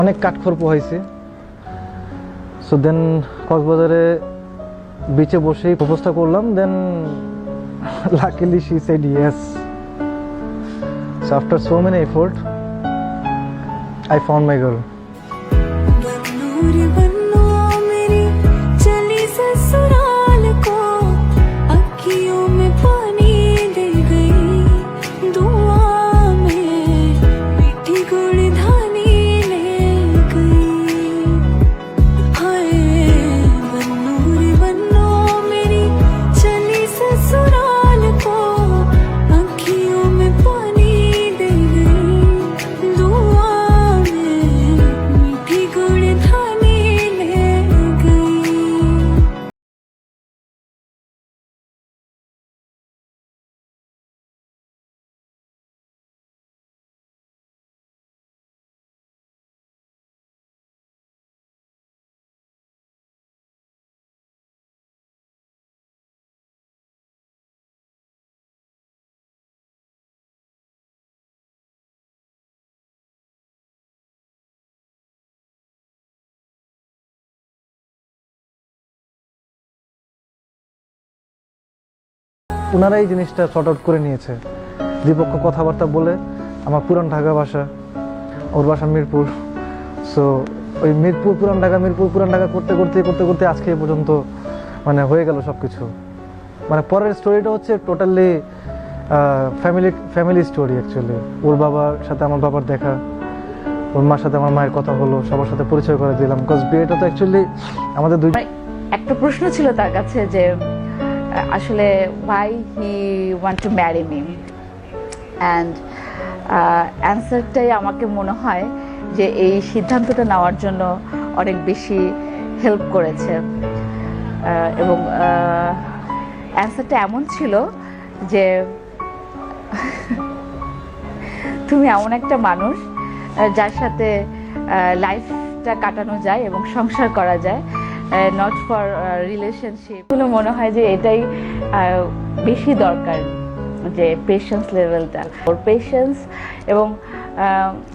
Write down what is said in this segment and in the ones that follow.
অনেক কাঠখড় পোহাইছি। So then কক্সবাজারে বিচে বসেই প্রপোজটা করলাম। Then luckily she said yes. So after so many effort I found my girl. ওনারা এই জিনিসটা শর্ট আউট করে নিয়েছে। দ্বিপক্ষ কথাবার্তা বলে, আমার পুরান ঢাকা বাসা, ওর বাসা মিরপুর। সো ওই মিরপুর পুরান ঢাকা করতে করতে আজকে পর্যন্ত মানে হয়ে গেল সব কিছু। মানে পরের স্টোরিটা হচ্ছে টোটালি ফ্যামিলি স্টোরি অ্যাকচুয়ালি। ওর বাবার সাথে আমার বাবার দেখা, ওর মার সাথে আমার মায়ের কথা হলো, সবার সাথে পরিচয় করে দিলাম। বিকজ বিয়েটা তো অ্যাকচুয়ালি আমাদের দুই। একটা প্রশ্ন ছিল তার কাছে যে আসলে why he want to marry me, and অ্যান্সারটাই আমাকে মনে হয় যে এই সিদ্ধান্তটা নেওয়ার জন্য অনেক বেশি হেল্প করেছে। এবং অ্যান্সারটা এমন ছিল যে তুমি এমন একটা মানুষ যার সাথে লাইফটা কাটানো যায় এবং সংসার করা যায়, নট ফর রিলেশনশিপ। মনে হয় যে এটাই বেশি দরকার, যে পেশেন্স লেভেলটা, ওর পেশেন্স। এবং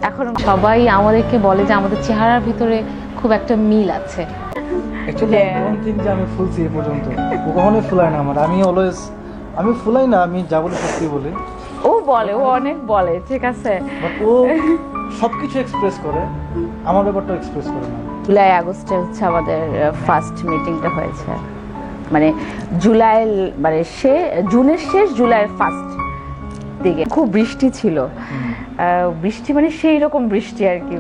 এখন সবাই আমাদেরকে বলে যে আমাদের চেহারার ভিতরে খুব একটা মিল আছে। আমি ফুলছি এ পর্যন্ত, ও কখনোই ফুলায় না আমার। আমি ফুলাই না, আমি যা বলে সত্যি বলি। ও বলে, ও অনেক বলে, ঠিক আছে, ও সবকিছু এক্সপ্রেস করে, আমার ব্যাপারটা এক্সপ্রেস করে না। জুলাই আগস্টে হচ্ছে আমাদের ফার্স্ট মিটিংটা হয়েছে, মানে জুলাই, মানে জুনের শেষ জুলাইয়ের ফার্স্ট দিকে। খুব বৃষ্টি ছিল, বৃষ্টি মানে সেই রকম বৃষ্টি আর কি।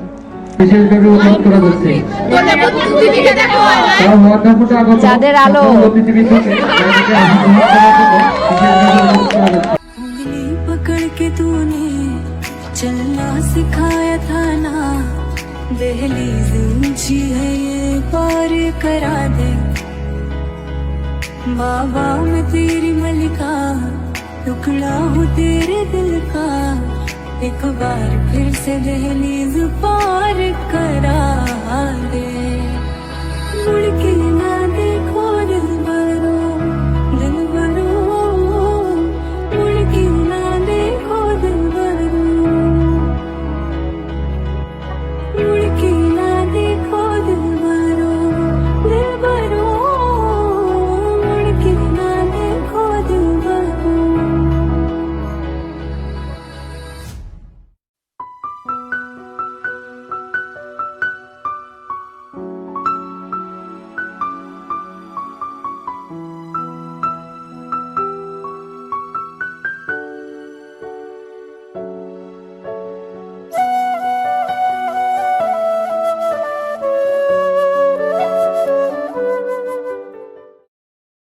যাদের আলো पकड़ के तूने चलना सिखाया था ना, दहलीज ऊंची है ये पार करा दे। बाबा मैं तेरी मलिका, टुकड़ा हूँ तेरे दिल का, एक बार फिर से दहलीज पार करा दे।